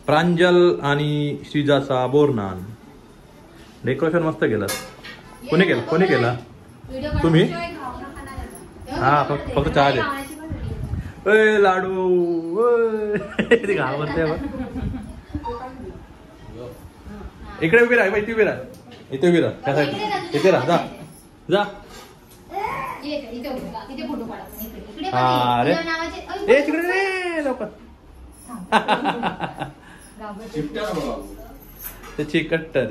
प्रांजल आणि श्रीजाचा बोरनान. डेकोरेशन मस्त केलं. कोणी केलं? तुम्ही? हा फक्त चहा दे. लाडू ते घाबरते. इकडे उभी राहा, इथे उभी राहा, इथे उभी राहा. त्यासाठी इथे राहा. जा. अरे ए तिकडे रे लवकर. ते चिकट्टर.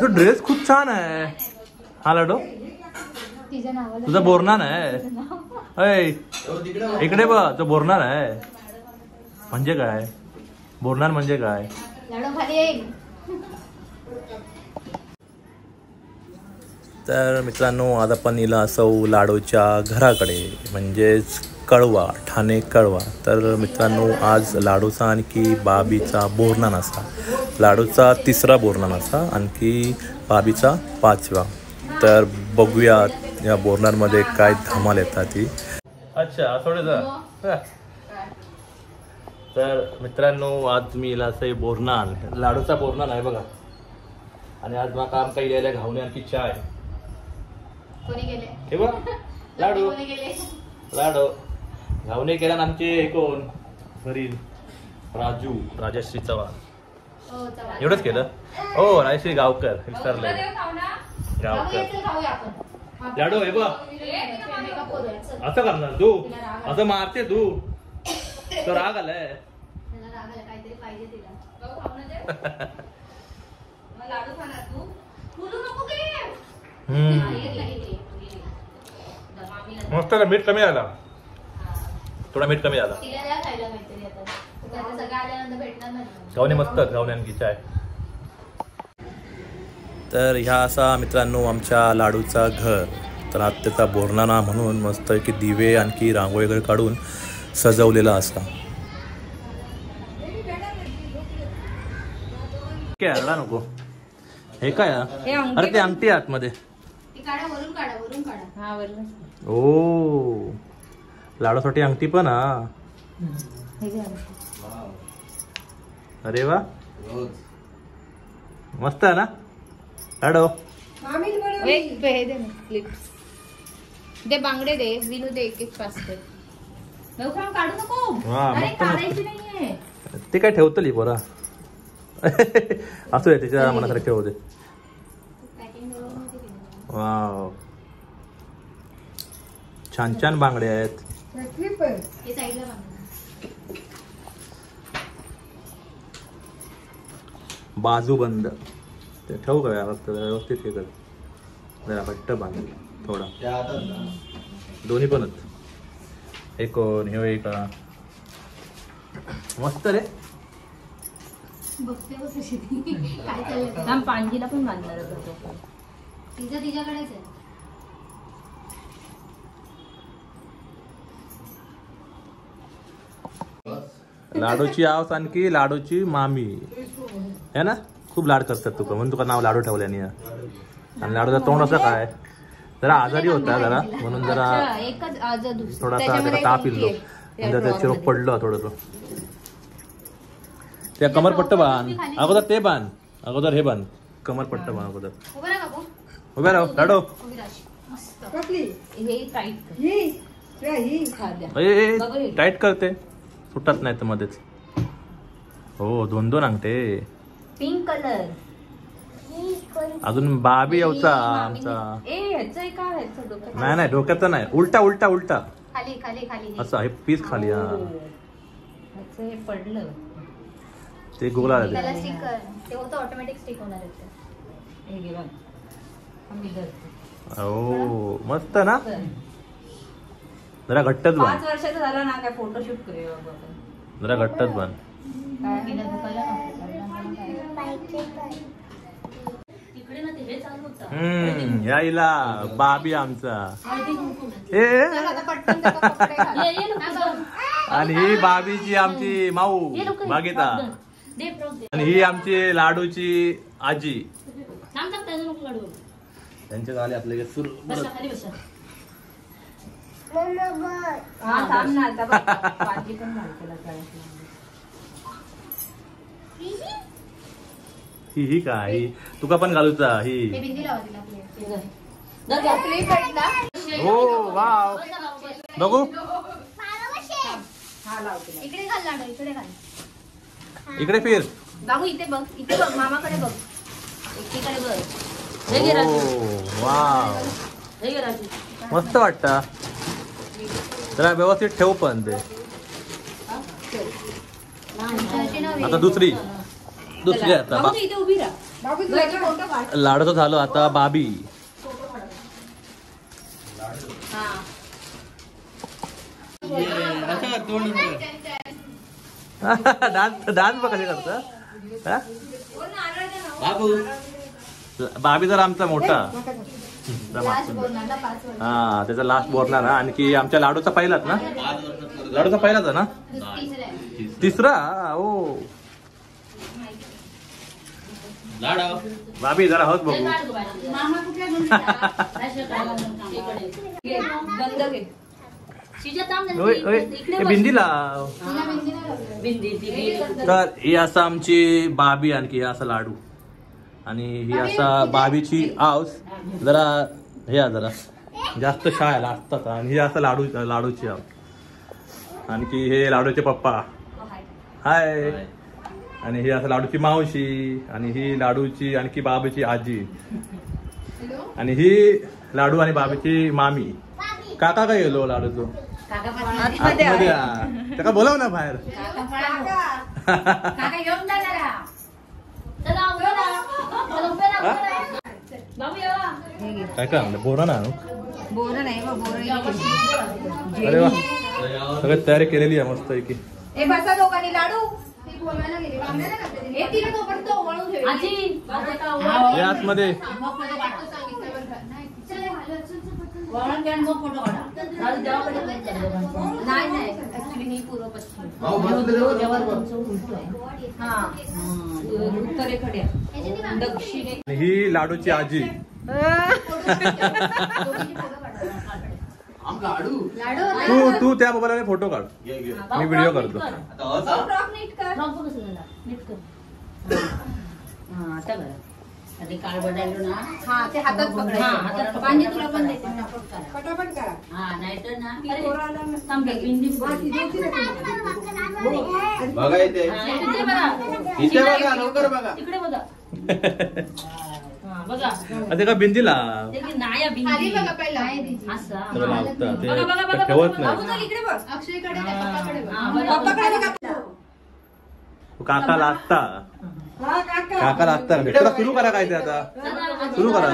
तो ड्रेस खूप छान आहे. हा लाडू तुझा बोरनान आहे. इकडे बघ, तो बोरनान आहे. म्हणजे काय बोरनान म्हणजे काय? तर मित्रांनो, आज आपण इला सौ लाडूच्या घराकडे, म्हणजेच कळवा, ठाणे कळवा. तर मित्रांनो, आज लाडूचा आणखी बाबीचा बोरनान असा. लाडूचा 3रा बोरनान असा, आणखी बाबीचा 5वा. तर बघूया या बोरनांमध्ये काय धमाल येतात ती. अच्छा थोडे जा. तर मित्रांनो, आज मी इला असं बोरनान, लाडूचा बोरनान आहे बघा. आणि आज मला काम काही लिहायला घावणे आणखी चहा आहे. हे बघ लाडू घावणे केला. आमचे कोण घरी राजश्री चव्हाण एवढंच केलं. हो राजश्री गावकर विसरलंय. गावकर लाडू हे बघ असं करणार तू, असं मारते तू, तो राग आलाय. मस्त. मीठ कमी झाला, थोडा मीठ कमी झाला. गावणे मस्त, गावणे आणखी चाय. तर ह्या असा मित्रांनो आमच्या लाडूचा घर. तर आज त्याचा बोरनाना म्हणून मस्त की दिवे आणखी रांगोळी वगैरे काढून सजवलेला असा. काय नको हे काय? अरे ते अंगठी आतमध्ये. ओ लाडूसाठी अंगठी पण. हा अरे वा मस्त आहे ना लाडू. दे बांगडे दे, विनू दे एक फास्ट. काढू नको. ते काय ठेवतली बरा. असू आहे तिच्या मनासारखे ठेवू दे. वाव छान छान बांगडे आहेत. बाजूबंद ते ठेवू का व्यवस्थित हे कर. जरा घट्ट बांध थोडा. दोन्ही पणच एक हे का मस्त रे. पांजीला पण बांधणार तिच्याकडेच आहे. लाडूची आवाज आणखी लाडूची मामी है ना. खूप लाड करतात तुका म्हणून तुका नाव लाडू ठेवल्याने. आणि लाडूचा तोंड असं काय जरा आजारी होता जरा, म्हणून जरा थोडासा त्याला ताप इल्लो, म्हणजे त्या चिरोक पडलो थोडस. त्या कमरपट्ट बांध अगोदर, ते बांध अगोदर, हे बांध कमरपट्ट बांध अगोदर. उभ्या राहू लाडू. टाईट करते, सुटत नाही तर मध्येच. हो 2-2 अंगठे. Pink colour. अजून बाबी यावचा आमचा. नाही डोक्याचं नाही, उलटा उलटा उलटा खाली खाली खाली असं हे पीस खाली. हा हे पडलं ते गोला त्याला स्टिकर ते होतं ऑटोमॅटिक स्टिक होणार आहे. हे घे बघ. हो मस्त ना. जरा घट्टच बन. 5 वर्षाचा झाला ना काय फोटोशूट करूया जरा घट्टच बन. यायला बाबी आमचा. आणि ही बाबीची आमची माऊ बागेता. आणि ही आमची लाडूची आजी. त्यांचे झाले आपले सुरू. हा थांब ना आता बघ. भाजी पण घालते गळ्यात. ही काय ही तुका पण घालूचा ही. हे बिंदी लावा तिला क्लिप भेटला. हो वाव बघू हा लावते. इकडे घाल लाडू इकडे घाल. इकडे फिर. बाबू इथे बघ इथे बघ मामाकडे बघ. एकीकडे बघ. हे घे राजू. ओ वाव हे घे राजू. मस्त वाटतं. जरा व्यवस्थित ठेव पण ते. आता दुसरी आता बाबू इथे उभी राहा. बाबू फोटो काढ. लाडूचं झालं आता बाबी. हा डान्स डान्स बघ कसे करतं. बाबी जर आमचा मोठा हा त्याचा लास्ट बोरला ना. आणखी आमच्या लाडूचा पहिलाच ना. लाडूचा पहिलाच आहे ना. तिसरा ओ बाबी जरा हस बघू. मामा कुठल्या बंद घे. बिंदी लाव. तर ही असं आमची बाबी आणखी हे असं लाडू आणि ही असा बाबीची आऊस. जरा हे जरा जास्त शाळेला असतात आणि ही असं लाडूची आऊस. आणखी हे लाडूचे पप्पा हाय. आणि ही असं लाडूची मावशी आणि ही लाडूची आणखी बाबीची आजी आणि ही लाडू आणि बाबीची मामी. काका काय गेलो लाडूचो त्याला बोलाव ना बाहेर. काय का बोरा ना. बोर नाही अरे वा सगळं तयारी केलेली आहे मस्त पैकी. हे बसा दोघांनी लाडू. हे तिने तोपर्यंत ओवाळून ठेवली. हे आतमध्ये नाही ऍक्च्युली ही पूर्व पश्चिम उत्तरेकडे दक्षिणे. ही लाडूची आजी. तू त्या मोबाईलने फोटो काढ. मी व्हिडिओ करतो. काळ बदललो ना. हा ते हातात पकडायचं. पाणी तुला पण देते पटापट करा. हा नाहीतर ना बघा इथे इथे बघा लवकर बघा. इकडे बघा. बघा ते का बिंदीला नाही बिंदी बघा पहिला असा ठेवत नाही. इकडे बघ. अक्षयकडे पप्पाकडे बघा. काका लागता. काका लागता. तुला सुरू करा काय ते आता सुरू करा.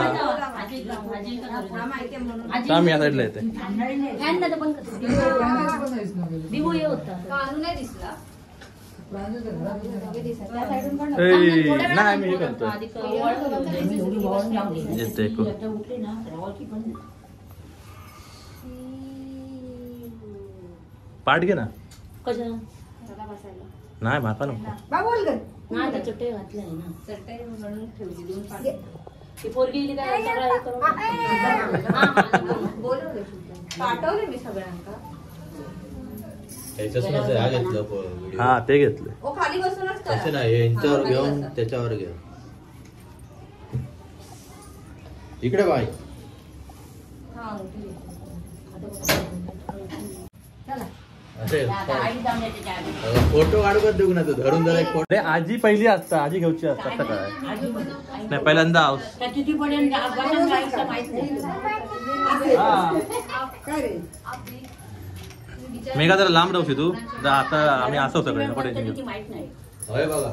मी या साईडला येते. नाही मी हे करतो. येते पाठ घे ना. नाही भाका नको. नाही चटई घातली आहे ना. चटई म्हणून ठेवली. ती पोरगी बोलवले पाठवले मी सगळ्यांना. हा ते घेतले. खाली बसूनच यांच्यावर घेऊन त्याच्यावर घ्या. इकडे बाय. फोटो काढू देऊ ना. तू धरून जरा एक फोटो. आजी पहिली असता. आजी घेऊची असतात काय नाही. पहिल्यांदा आऊस. मेघा जरा लांब राहू तू. आता आम्ही असं सगळे नको टेन्शन घेऊ. होय बघा.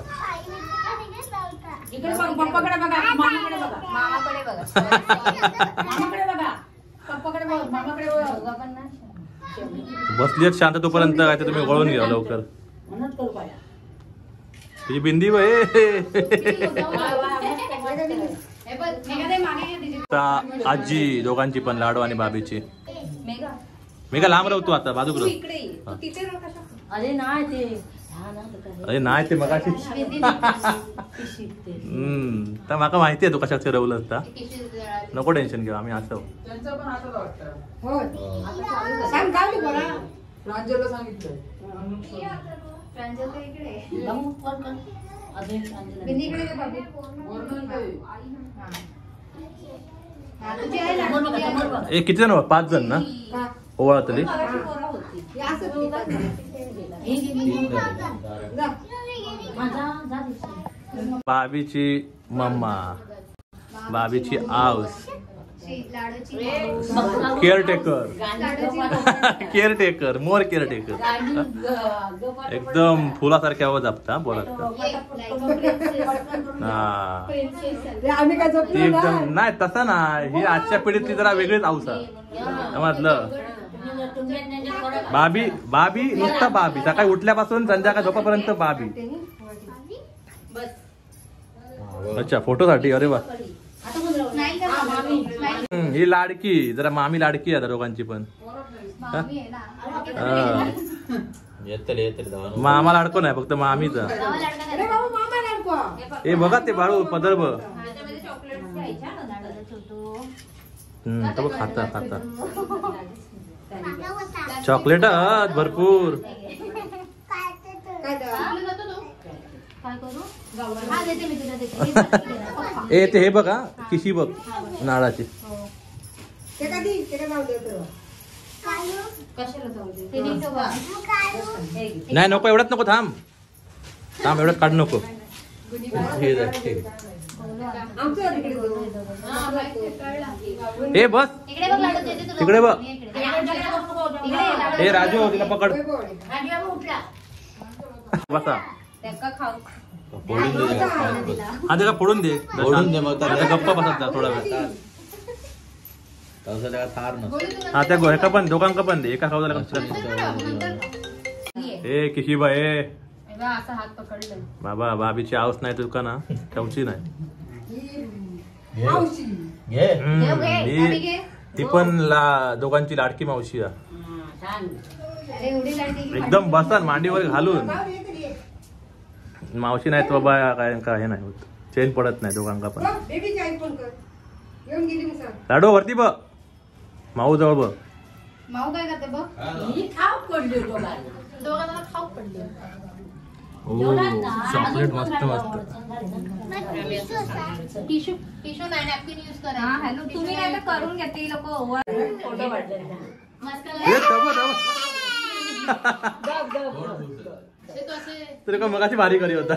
इकडे बघ. पप्पाकडे बघा. मामाकडे बघा. मामाकडे बघा. मामाकडे बघा. पप्पाकडे बघ. मामाकडे बघा. बसली शांत तोपर्यंत काय तर तुम्ही वळून घ्या लवकर. तुझी बिंदी वय. आजी दोघांची पण लाडू आणि बाबीची. मेघा लांब राहतो आता बाजूक. अरे नाही ते अरे नाही ते मगाशी तर माका माहिती आहे तू कशात फिरवलं असता. नको टेन्शन घेऊ आम्ही असं. किती जण 5 जण ना ओवाळतली. बाबीची मम्मा, बाबीची आऊस, केअरटेकर केअरटेकर मोर केअरटेकर एकदम फुलासारख्या आवाज आपता बोलत हा एकदम नाही तसं ना. ही आजच्या पिढीतली जरा वेगळीच आऊसा म्हटलं. बाबी बाबी नुसता बाबी सकाळी उठल्यापासून संध्याकाळी झोपापर्यंत बाबी. अच्छा फोटोसाठी अरे वा. ही लाडकी जरा मामी लाडकी आहे दोघांची पण. मामा लाडको नाही फक्त मामीचा. हे बघा ते बाळू पदर बघ खाता खाता चॉकलेट भरपूर. ए ते हे बघा किशी बघ नाळाची. नाही नको एवढ्यात नको थांब थांब एवढ्यात काढ नको. हे बस तिकडे बघ. हे राजू तिला पकड बसा. हा त्याला फोडून दे मग गप्पा बसत थोडा वेळ. हा त्या गोह्याका पण दोघांका पण दे एका खाऊ झाला. ए किशीबा ए बाबा बाबीची आऊस नाही तुका ना ठेवची नाही. ती पण दोघांची लाडकी मावशी एकदम बसन मांडीवर घालून. मावशी नाहीत बाबा काय काय हे नाही होत. चेन पडत नाही दोघांका पण. लाडू वरती बघ माऊ जवळ बघ. माऊ काय करते बघ. चॉकलेट मस्त मस्त. टिश्यू टिश्यू नाही नॅपकिन यूज करा. हॅलो तुम्ही नाही तर करून घेते लोक फोटो मस्त. तरी का मगाची भारी करी होता.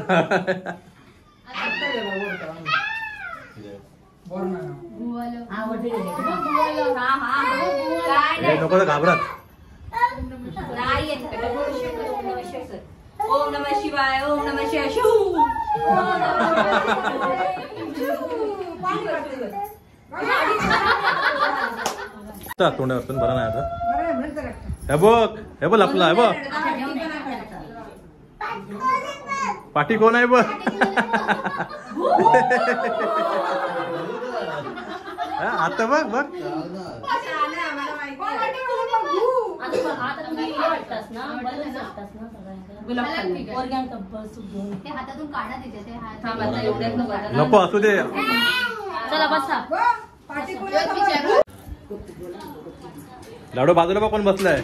नको घाबरत. ओम नमः शिवाय ओम नमः शिवाय. तोंडावर बरा नाही आता. हे बघ लपला. हे बघ पाठी कोण आहे बघ. आता बघ बघ नको असू दे. चला बसा. लाडू बाजूला बघ कोण बसलाय.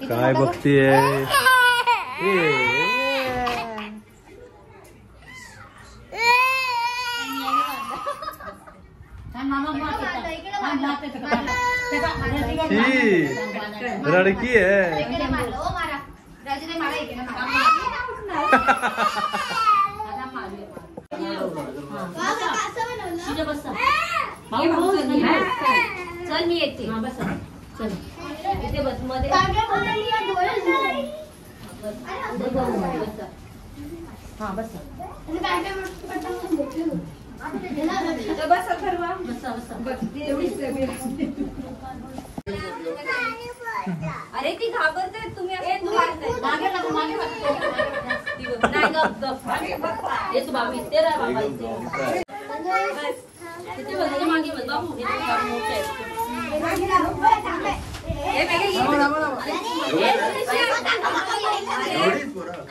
काय बघतीये. लड़की है. चल मी येते. चल इथे बस मध्ये. हा बस अरे ती घाबरते. तुम्ही मागे बस बाबू मोठे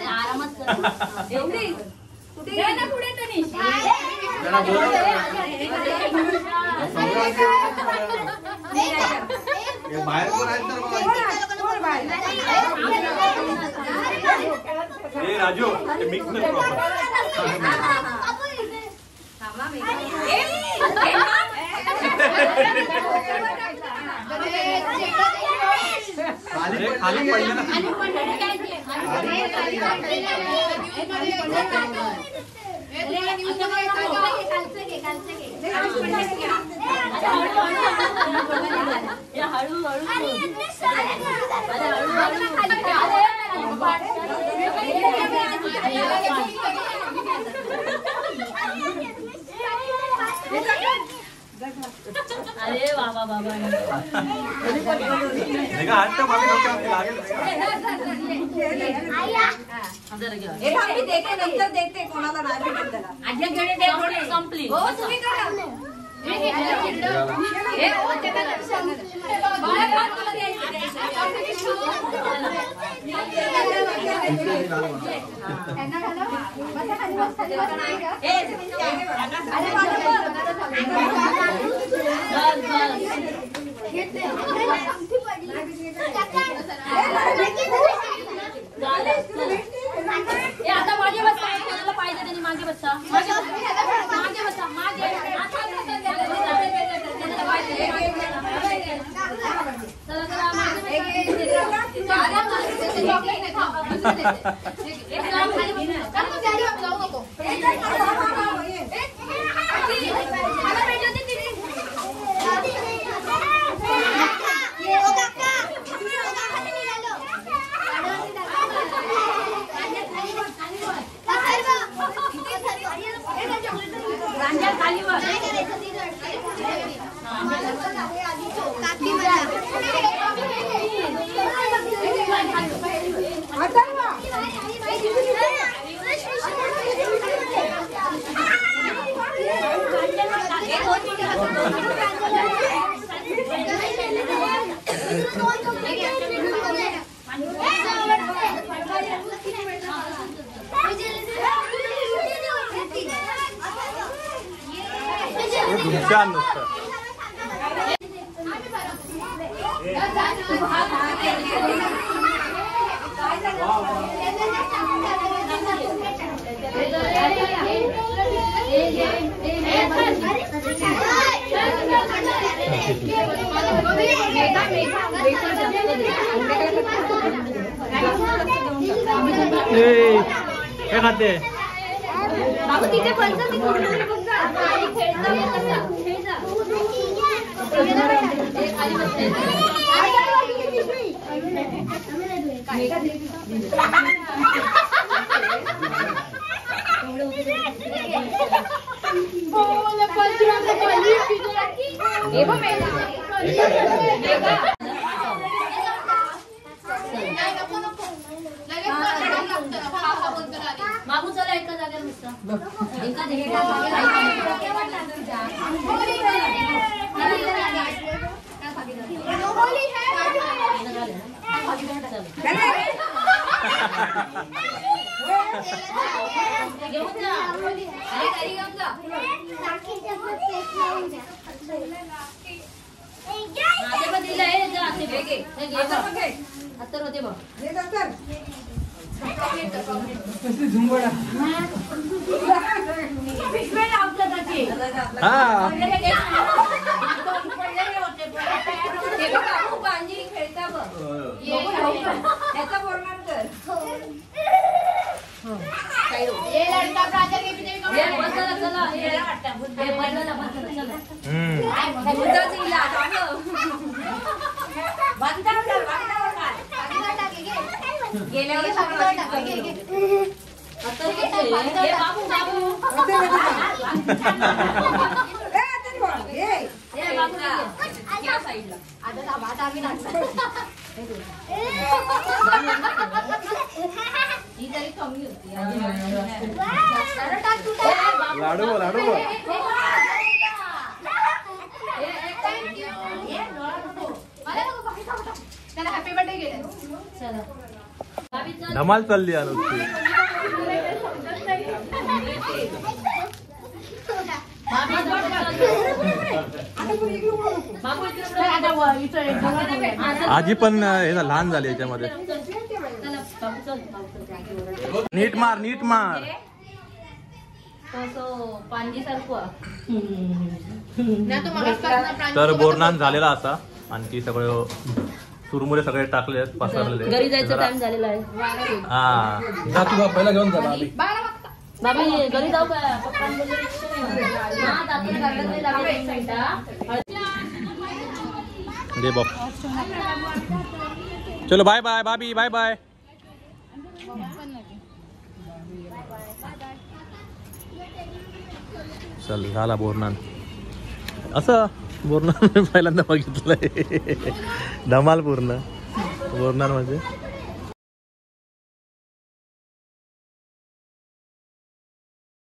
आरामात एवढी कुठे ना पुढे तनिष बाहेर कोण आहेत तर ए राजू ते मिक्स नको खाली पडले ना अरे बाबा बाबा हात तर मागे डोक्यावरती लागेल नंतर देते कोणाला नाही भेटेल त्याला संपली आता मागे बसा कोणाला पाहिजे त्यांनी मागे बसा मागे बसा मागे छान नुसतं काय खाते बाबू तिथे पंचायत बाबू चला एका जागेवर नुसतं एका घेऊन जा अरे घरी घेऊन जा माझे पण दिलं आहे जा ते घे आता होते बघ लाडू लाडू हॅपी बर्थडे गेले धमाल चालली आहे नुसती. आजी पण हे ना लहान झाली याच्यामध्ये. नीट मार नीट मार. तर बोरनान झालेला असा आणखी सगळं चुरमुरे सगळे टाकले पसरलेले. घरी जायचं टाइम झालेला आहे. हा जा तुला पहिला घेऊन जा बाबी. बाबी घरी जाऊ का? पप्पांबरोबर दे बाप. चलो बाय बाय बाबी बाय बाय. चल झाला बोरनान. असं बोरनान पहिल्यांदा बघितलंय. धमाल पूर्ण बोरनान म्हणजे